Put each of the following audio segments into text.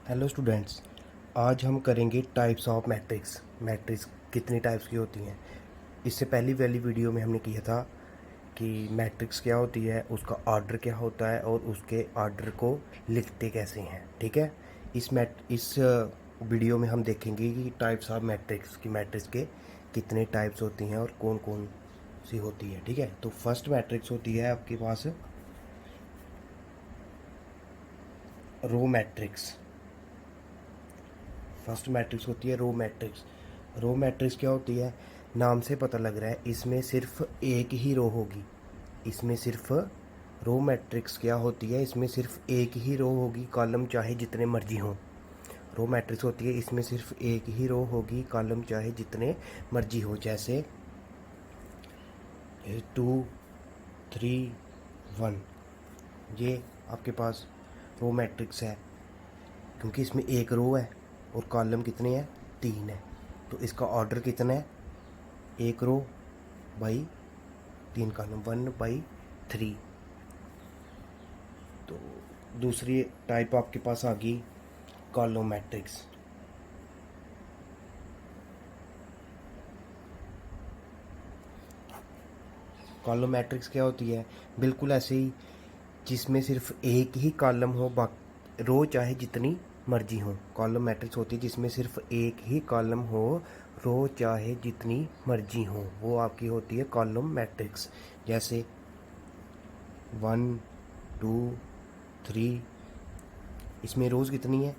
Hello students, आज हम करेंगे टाइप्स ऑफ मैट्रिक्स। मैट्रिक्स कितनी टाइप्स की होती हैं। इससे पहली वाली वीडियो में हमने किया था कि मैट्रिक्स क्या होती है, उसका ऑर्डर क्या होता है और उसके ऑर्डर को लिखते कैसे हैं। ठीक है, इस वीडियो में हम देखेंगे कि टाइप्स ऑफ मैट्रिक्स की मैट्रिक्स के कितने टाइप्स होती हैं और कौन कौन सी होती है। ठीक है, तो फर्स्ट मैट्रिक्स होती है आपके पास रो मैट्रिक्स। फर्स्ट मैट्रिक्स होती है रो मैट्रिक्स। रो मैट्रिक्स क्या होती है, नाम से पता लग रहा है इसमें सिर्फ एक ही रो होगी। इसमें सिर्फ रो मैट्रिक्स क्या होती है, इसमें सिर्फ एक ही रो होगी, कॉलम चाहे जितने मर्जी हों। रो मैट्रिक्स होती है इसमें सिर्फ एक ही रो होगी, कॉलम चाहे जितने मर्जी हो। जैसे 2 3 1, ये आपके पास रो मैट्रिक्स है क्योंकि इसमें एक रो है और कॉलम कितने हैं, 3 है। तो इसका ऑर्डर कितना है, एक रो बाई 3 कॉलम, 1/3। तो दूसरी टाइप आपके पास आ गई कॉलम मैट्रिक्स। कॉलम मैट्रिक्स क्या होती है, बिल्कुल ऐसे ही, जिसमें सिर्फ एक ही कॉलम हो, बाकी रो चाहे जितनी मर्जी हो। कॉलम मैट्रिक्स होती है जिसमें सिर्फ एक ही कॉलम हो, रो चाहे जितनी मर्जी हो, वो आपकी होती है कॉलम मैट्रिक्स। जैसे 1 2 3, इसमें रोज़ कितनी है,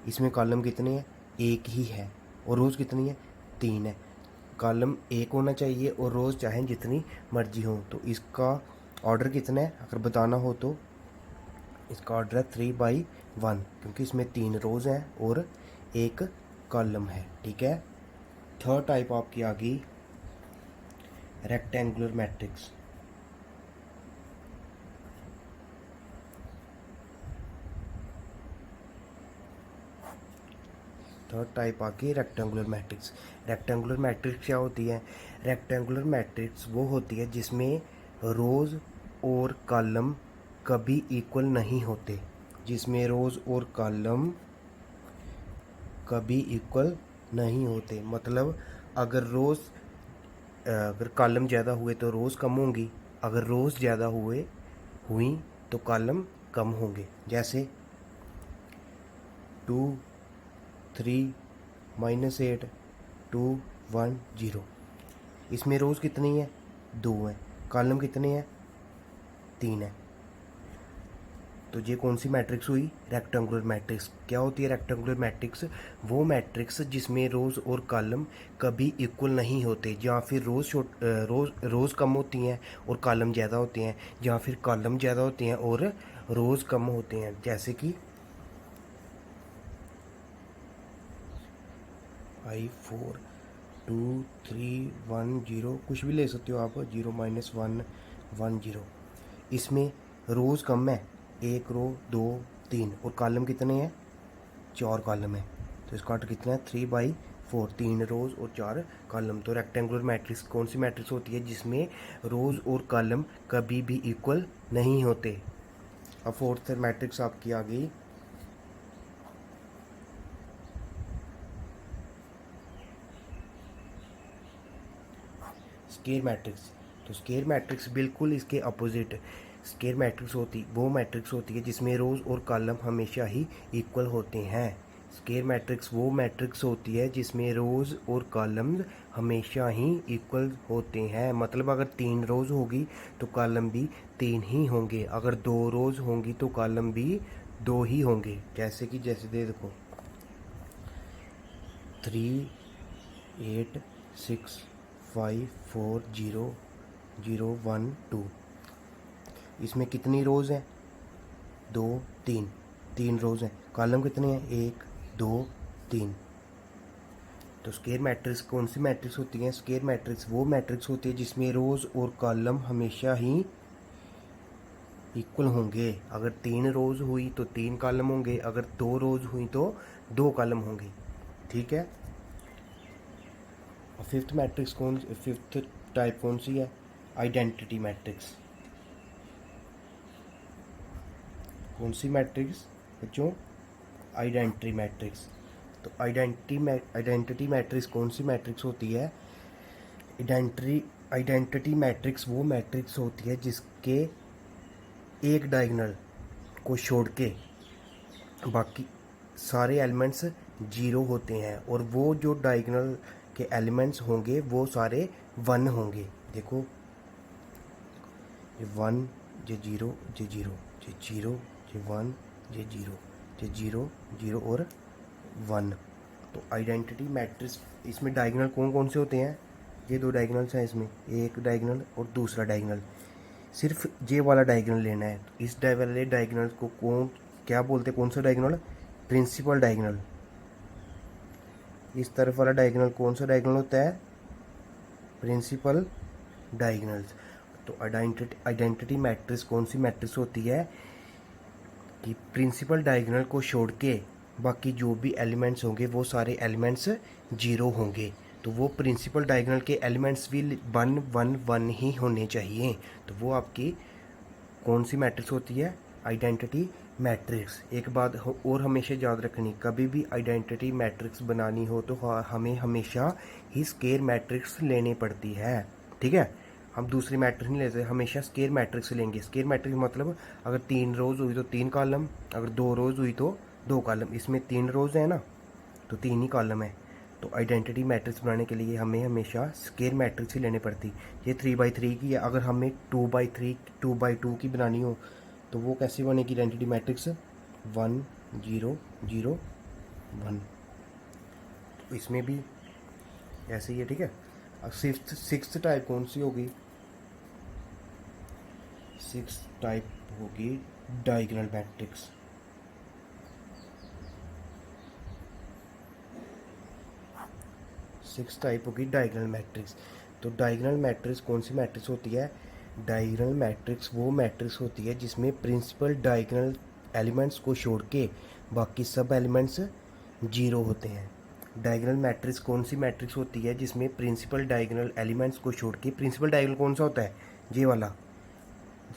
इसमें कॉलम कितने हैं, एक ही है, और रोज़ कितनी है, 3 है। कॉलम एक होना चाहिए और रोज़ चाहे जितनी मर्जी हो। तो इसका ऑर्डर कितना है अगर बताना हो तो इसका ऑर्डर है 3/1, क्योंकि इसमें 3 रोज़ हैं और एक कॉलम है। ठीक है, थर्ड टाइप आपकी आ गई रेक्टेंगुलर मैट्रिक्स। थर्ड टाइप आके रेक्टेंगुलर मैट्रिक्स। रेक्टेंगुलर मैट्रिक्स क्या होती है, रेक्टेंगुलर मैट्रिक्स वो होती है जिसमें रोज़ और कॉलम कभी इक्वल नहीं होते। जिसमें रोज़ और कॉलम कभी इक्वल नहीं होते, मतलब अगर अगर कॉलम ज़्यादा हुए तो रोज़ कम होंगी, अगर रोज़ ज़्यादा हुई तो कॉलम कम होंगे। जैसे 2 3 -8 2 1 0, इसमें रोज़ कितनी है, 2 है, कॉलम कितने हैं, 3 है। तो ये कौन सी मैट्रिक्स हुई, रेक्टेंगुलर मैट्रिक्स। क्या होती है रेक्टेंगुलर मैट्रिक्स, वो मैट्रिक्स जिसमें रोज़ और कॉलम कभी इक्वल नहीं होते, या फिर रोज़ कम होती हैं और कॉलम ज़्यादा होते हैं, या फिर कॉलम ज़्यादा होते हैं और रोज़ कम होते हैं। जैसे कि 5 4 2 3 1 0, कुछ भी ले सकते हो आप, 0 -1 1 0। इसमें रोज़ कम है, एक रो 2 3, और कॉलम कितने हैं, 4 कॉलम है। तो इसका ऑर्डर कितना है, 3/4, 3 रोज़ और 4 कॉलम। तो रेक्टेंगुलर मैट्रिक्स कौन सी मैट्रिक्स होती है, जिसमें रोज़ और कॉलम कभी भी इक्वल नहीं होते। अब फोर्थ मैट्रिक्स आपकी आ गई स्केयर मैट्रिक्स। तो स्केयर मैट्रिक्स बिल्कुल इसके अपोजिट। स्केयर मैट्रिक्स वो मैट्रिक्स होती है जिसमें रोज़ और कॉलम हमेशा ही इक्वल होते हैं। स्केयर मैट्रिक्स वो मैट्रिक्स होती है जिसमें रोज़ और कॉलम हमेशा ही इक्वल होते हैं, मतलब अगर 3 रोज़ होगी तो कॉलम भी 3 ही होंगे, अगर 2 रोज़ होंगी तो कॉलम भी 2 ही होंगे। जैसे दे देखो 3 8 6 5 4 0 0 1 2, इसमें कितनी रोज़ हैं, 2 3, 3 रोज़ हैं, कॉलम कितने हैं, 1 2 3। तो स्केयर मैट्रिक्स कौन सी मैट्रिक्स होती है, स्केयर मैट्रिक्स वो मैट्रिक्स होती है जिसमें रोज़ और कॉलम हमेशा ही इक्वल होंगे। अगर 3 रोज़ हुई तो 3 कॉलम होंगे, अगर 2 रोज़ हुई तो 2 कॉलम होंगे। ठीक है, फिफ्थ टाइप कौन सी है, आइडेंटिटी मैट्रिक्स। कौन सी मैट्रिक्स बच्चों, आइडेंटिटी मैट्रिक्स। तो आइडेंटिटी मैट्रिक्स कौन सी मैट्रिक्स होती है? आइडेंटिटी मैट्रिक्स वो मैट्रिक्स होती है जिसके एक डायगोनल को छोड़ के बाकी सारे एलिमेंट्स जीरो होते हैं, और वो जो डायगोनल के एलिमेंट्स होंगे वो सारे वन होंगे। देखो ये वन, ये जीरो, ये जीरो, ये जीरो, ये वन, ये जीरो, ये जीरो, जीरो और वन। तो आइडेंटिटी मैट्रिक्स, इसमें डायगोनल कौन कौन से होते हैं? ये दो डायगोनल्स हैं इसमें, एक डायगोनल और दूसरा डायगोनल। सिर्फ ये वाला डायगोनल लेना है। तो इस वाले डायगोनल को कौन क्या बोलते हैं? कौन सा डायगोनल? Principal diagonal. इस तरफ वाला डायगोनल कौन सा डायगोनल होता है? Principal diagonals. तो आइडेंटिटी मैट्रिक्स कौन सी मैट्रिक्स होती है कि प्रिंसिपल डायगोनल को छोड़ के बाकी जो भी एलिमेंट्स होंगे वो सारे एलिमेंट्स जीरो होंगे। तो वो प्रिंसिपल डायगोनल के एलिमेंट्स भी वन वन वन ही होने चाहिए। तो वो आपकी कौन सी मैट्रिक्स होती है? Identity matrix. एक बात और हमेशा याद रखनी, कभी भी आइडेंटिटी मैट्रिक्स बनानी हो तो हमें हमेशा ही स्केयर मैट्रिक्स लेनी पड़ती है। ठीक है, हम दूसरी मैट्रिक्स नहीं लेते, हमेशा स्केयर मैट्रिक्स लेंगे। स्केयर मैट्रिक्स मतलब अगर 3 रोज हुई तो 3 कॉलम, अगर 2 रोज हुई तो 2 कॉलम। इसमें 3 रोज है ना, तो 3 ही कॉलम है। तो आइडेंटिटी मैट्रिक्स बनाने के लिए हमें हमेशा स्केयर मैट्रिक्स ही लेने पड़ती। ये 3x3 की है, अगर हमें 2x3 2x2 की बनानी हो तो वो कैसे बनेगी आइडेंटिटी मैट्रिक्स? 1 0 0 1। तो इसमें भी ऐसे ही है। ठीक है, अब सिक्स्थ टाइप कौन सी होगी? सिक्स टाइप होगी डायगोनल मैट्रिक्स। सिक्स टाइप होगी डायगोनल मैट्रिक्स। तो डायगोनल मैट्रिक्स कौन सी मैट्रिक्स होती है? डायगोनल मैट्रिक्स वो मैट्रिक्स होती है जिसमें प्रिंसिपल डायगोनल एलिमेंट्स को छोड़ के बाकी सब एलिमेंट्स जीरो होते हैं। डायगोनल मैट्रिक्स कौन सी मैट्रिक्स होती है जिसमें प्रिंसिपल डायगोनल एलिमेंट्स को छोड़ के, प्रिंसिपल डायगोनल कौन सा होता है? ये वाला,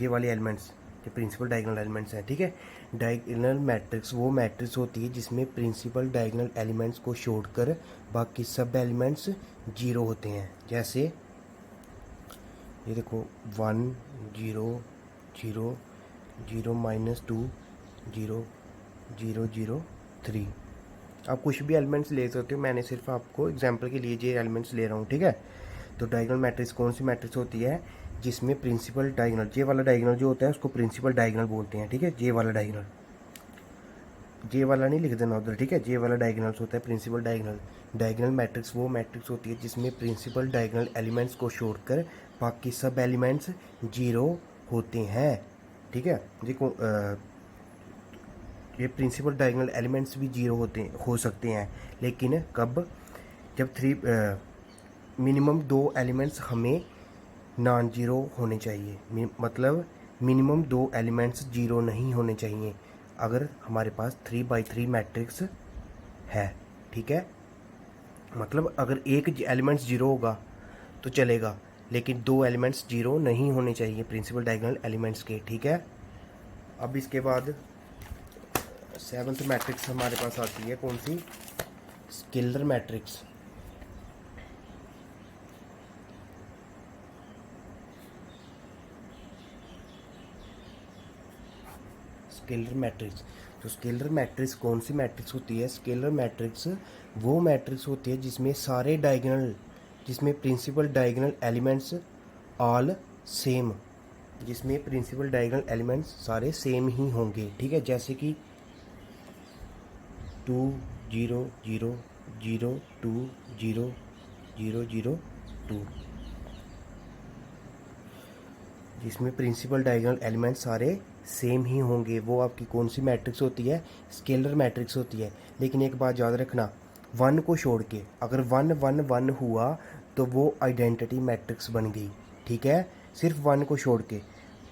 ये वाले एलिमेंट्स जो प्रिंसिपल डायगोनल एलिमेंट्स हैं। ठीक है, डायगोनल मैट्रिक्स वो मैट्रिक्स होती है जिसमें प्रिंसिपल डायगोनल एलिमेंट्स को छोड़कर बाकी सब एलिमेंट्स जीरो होते हैं। जैसे ये देखो 1 0 0 0 -2 0 0 0 3। आप कुछ भी एलिमेंट्स ले सकते हो, मैंने सिर्फ आपको एग्जांपल के लिए ये एलिमेंट्स ले रहा हूँ। ठीक है, तो डायगोनल मैट्रिक्स कौन सी मैट्रिक्स होती है जिसमें प्रिंसिपल डायगोनल, ये वाला डायगोनल जो होता है उसको प्रिंसिपल डायगोनल बोलते हैं। ठीक है, ये वाला डायगोनल, ये वाला नहीं लिख देना उधर। ठीक है, ये वाला डायगोनल्स होता है प्रिंसिपल डायगोनल। डायगोनल मैट्रिक्स वो मैट्रिक्स होती है जिसमें प्रिंसिपल डायगोनल एलिमेंट्स को छोड़कर बाकी सब एलिमेंट्स जीरो होते हैं। ठीक है, ये प्रिंसिपल डायगोनल एलिमेंट्स भी जीरो हो सकते हैं, लेकिन कब? जब मिनिमम 2 एलिमेंट्स हमें नॉन जीरो होने चाहिए। मतलब मिनिमम 2 एलिमेंट्स जीरो नहीं होने चाहिए अगर हमारे पास 3x3 मैट्रिक्स है। ठीक है, मतलब अगर एक एलिमेंट्स जीरो होगा तो चलेगा, लेकिन 2 एलिमेंट्स जीरो नहीं होने चाहिए प्रिंसिपल डायगोनल एलिमेंट्स के। ठीक है, अब इसके बाद 7th मैट्रिक्स हमारे पास आती है कौन सी? Scalar matrix. Scalar matrix. तो स्केलर मैट्रिक्स कौन सी मैट्रिक्स होती है? स्केलर मैट्रिक्स वो मैट्रिक्स होती है जिसमें सारे डायगोनल, जिसमें principal diagonal elements all same, जिसमें प्रिंसिपल डायगोनल एलिमेंट्स सारे सेम ही होंगे। ठीक है, जैसे कि 2 0 0 0 2 0 0 0 2, जिसमें प्रिंसिपल डायगोनल एलिमेंट्स सारे सेम ही होंगे। वो आपकी कौन सी मैट्रिक्स होती है? स्केलर मैट्रिक्स होती है। लेकिन एक बात याद रखना, 1 को छोड़ के, अगर 1 1 1 हुआ तो वो आइडेंटिटी मैट्रिक्स बन गई। ठीक है, सिर्फ 1 को छोड़ के।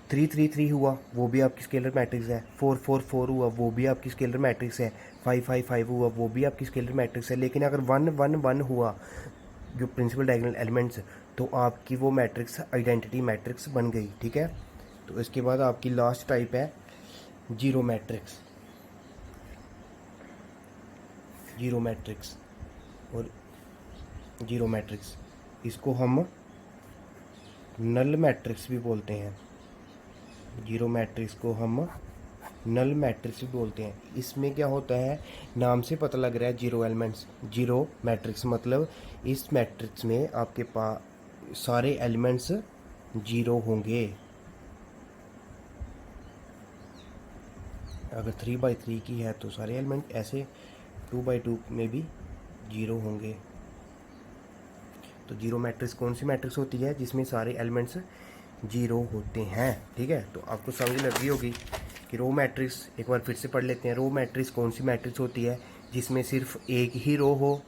3 3 3 हुआ वो भी आपकी स्केलर मैट्रिक्स है। 4 4 4 हुआ वो भी आपकी स्केलर मैट्रिक्स है। 5 5 5 हुआ वो भी आपकी स्केलर मैट्रिक्स है। लेकिन अगर 1 1 1 हुआ जो प्रिंसिपल डायगोनल एलिमेंट्स, तो आपकी वो मैट्रिक्स आइडेंटिटी मैट्रिक्स बन गई। ठीक है, तो इसके बाद आपकी लास्ट टाइप है जीरो मैट्रिक्स। जीरो मैट्रिक्स और जीरो मैट्रिक्स, इसको हम नल मैट्रिक्स भी बोलते हैं। जीरो मैट्रिक्स को हम नल मैट्रिक्स भी बोलते हैं। इसमें क्या होता है, नाम से पता लग रहा है जीरो एलिमेंट्स। जीरो मैट्रिक्स मतलब इस मैट्रिक्स में आपके पास सारे एलिमेंट्स जीरो होंगे। अगर 3/3 की है तो सारे एलिमेंट, ऐसे 2/2 में भी जीरो होंगे। तो जीरो मैट्रिक्स कौन सी मैट्रिक्स होती है, जिसमें सारे एलिमेंट्स जीरो होते हैं। ठीक है, तो आपको समझ लग गई होगी कि रो मैट्रिक्स, एक बार फिर से पढ़ लेते हैं। रो मैट्रिक्स कौन सी मैट्रिक्स होती है, जिसमें सिर्फ एक ही रो हो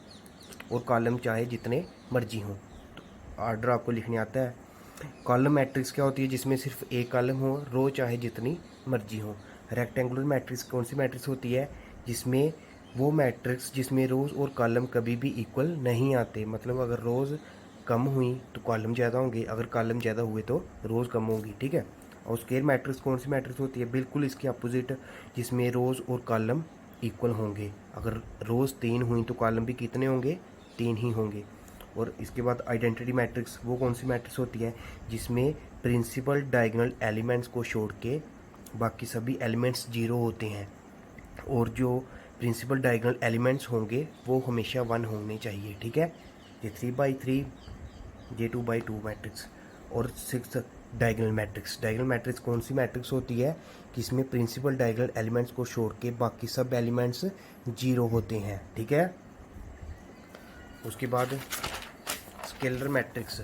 और कॉलम चाहे जितने मर्जी हों। तो आर्डर आपको लिखने आता है। कॉलम मैट्रिक्स क्या होती है, जिसमें सिर्फ एक कॉलम हो, रो चाहे जितनी मर्जी हो। रेक्टेंगुलर मैट्रिक्स कौन सी मैट्रिक्स होती है, जिसमें वो मैट्रिक्स जिसमें रोज़ और कॉलम कभी भी इक्वल नहीं आते। मतलब अगर रोज़ कम हुई तो कॉलम ज़्यादा होंगे, अगर कॉलम ज़्यादा हुए तो रोज़ कम होंगी। ठीक है। और स्क्वायर मैट्रिक्स कौन सी मैट्रिक्स होती है, बिल्कुल इसके अपोजिट, जिसमें रोज़ और कॉलम इक्वल होंगे। अगर रोज़ 3 हुई तो कॉलम भी कितने होंगे, 3 ही होंगे। और इसके बाद आइडेंटिटी मैट्रिक्स, वो कौन सी मैट्रिक्स होती है, जिसमें प्रिंसिपल डायगोनल एलिमेंट्स को छोड़ के बाकी सभी एलिमेंट्स जीरो होते हैं। और जो प्रिंसिपल डायगोनल एलिमेंट्स होंगे वो हमेशा 1 होने चाहिए। ठीक है। ये 3/3, ये 2/2 मैट्रिक्स। और 6 डायगोनल मैट्रिक्स। डायगोनल मैट्रिक्स कौन सी मैट्रिक्स होती है, जिसमें प्रिंसिपल डायगोनल एलिमेंट्स को छोड़ के बाकी सब एलिमेंट्स जीरो होते हैं। ठीक है। उसके बाद स्केलर मैट्रिक्स।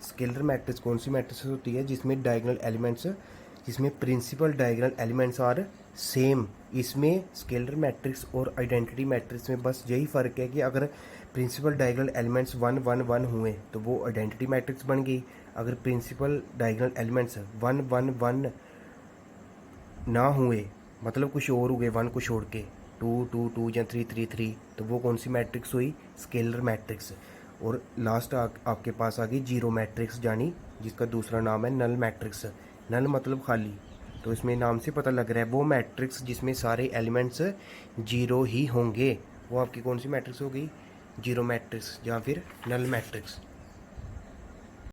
स्केलर मैट्रिक्स कौन सी मैट्रिक्स होती है, जिसमें डायगोनल एलिमेंट्स, जिसमें principal diagonal elements are same. इसमें स्केलर मैट्रिक्स और आइडेंटिटी मैट्रिक्स में बस यही फ़र्क है कि अगर प्रिंसिपल डायगोनल एलिमेंट्स 1 1 1 हुए तो वो आइडेंटिटी मैट्रिक्स बन गई। अगर प्रिंसिपल डायगोनल एलिमेंट्स 1 1 1 ना हुए, मतलब कुछ और हुए 1 को छोड़ के, 2 2 2 या 3 3 3, तो वो कौन सी मैट्रिक्स हुई, स्केलर मैट्रिक्स। और लास्ट आपके पास आ गई जीरो मैट्रिक्स, यानी जिसका दूसरा नाम है नल मैट्रिक्स। नल मतलब खाली। तो इसमें नाम से पता लग रहा है वो मैट्रिक्स जिसमें सारे एलिमेंट्स जीरो ही होंगे, वो आपकी कौन सी मैट्रिक्स होगी, जीरो मैट्रिक्स या फिर नल मैट्रिक्स।